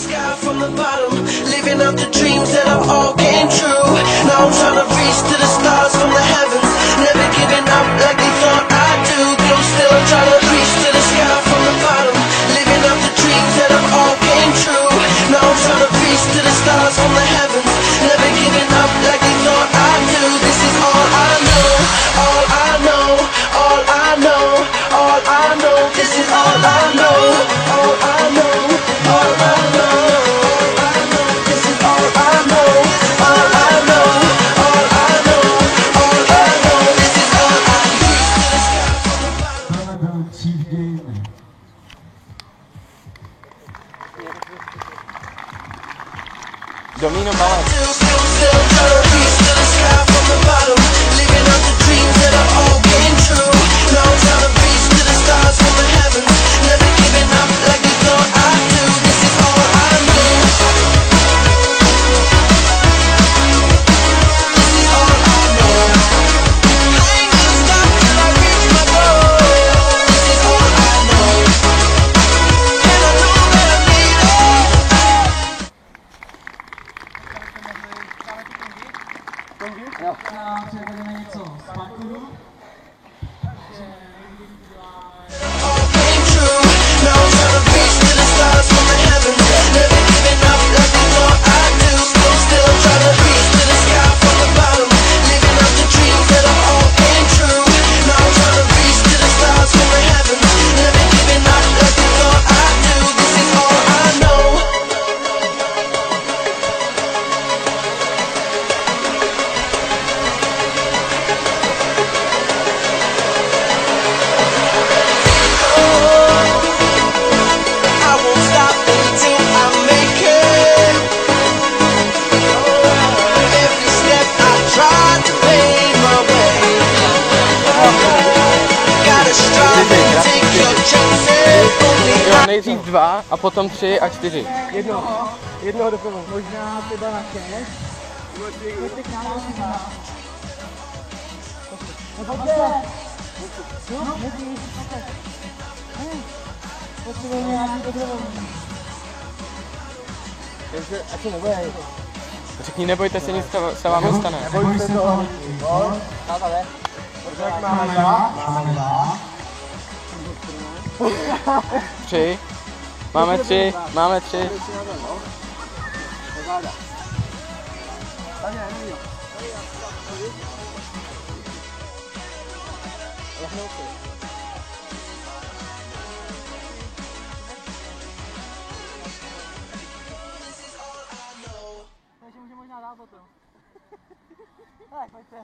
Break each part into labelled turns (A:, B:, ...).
A: sky from the bottom, living out the dreams that all came true. Now I'm trying to reach to the stars from the heavens, never giving up like they thought I'd do. I'm still trying to reach to the sky from the bottom, living out the dreams that all came true. Now I'm trying to reach to the stars from the heavens, never giving up like they thought I'd do. This is all I know, all I know, all I know, all I know. This is all I know, all I know, all I know, all I know. This is all I know, all I know, all I know, all I know. This is all I reach to the sky from the bottom.
B: Chief Game.
C: Domino ballet.
A: Still trying to reach to the sky from the bottom, living out the dreams that all came true. Now I'm trying to reach to the stars from the heavens, never giving up like they thought I'd do. This is all I know. This is all I know. I ain't gonna stop till I reach my goal. This is all I know. And I know that I need it.
B: Předvedeme něco z parkouru.
A: All came true. Now I'm trying to reach to the stars from the heavens, never giving up like they thought I'd do. Still trying to reach to the sky from the bottom, living out the dreams that all came true. Now I'm trying to reach to the stars from the heavens, never giving up like they thought I'd do. This is all I know. I won't stop until I make it. Every step I try to pave my way. Gotta strive and take your chances.
C: Jo, nejdřív 2 a potom 3 a 4.
D: Jednoho doplňu.
B: Možná třeba na cash. Pojďte k nám na Pojďte. No, nevíš. Potřebujeme nějaký dobrovolný.
D: Ať se nebojej.
C: Řekni, nebojte se, nic se vám nestane.
D: Nebojte se toho. Táta ne. Tak máme 2. Máme 2.
C: 3. Máme 3. Máme 3.
B: Takže může možná dát potom. Tak, pojďte.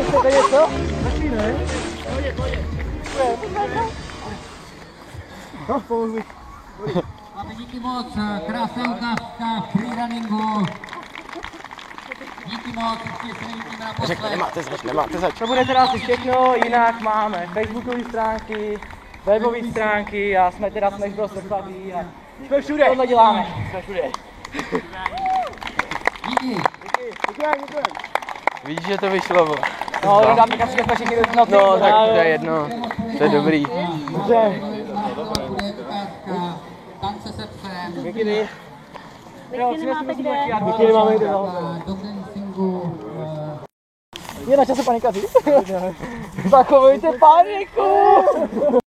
D: Chcete něco? Taky ne? Pojď. No, pomohli.
B: Máme díky moc, krásná ukázka freerunningu. Díky moc, určitě se nevidíme naposled.
C: Řekni, nemáte zač, nemáte zač.
D: To bude teda asi všechno, jinak máme facebookové stránky, webové stránky a jsme teda Smash Bros. Slabí a jsme všude. Tohle děláme. Jsme všude.
B: Díky.
D: Děkujeme.
C: Vidíš, že to vyšlo, bo.
D: No, dáme tak všechno všichni do
C: No, tak to je jedno. To je dobrý.
D: Dobře.
B: Bude ukázka tance se psem.
D: Děkuji.
E: Mikiny máte kde?
D: Mikiny máme kde.
B: Do dancingu.
D: Je na čase panikaři. Zachovejte paniku!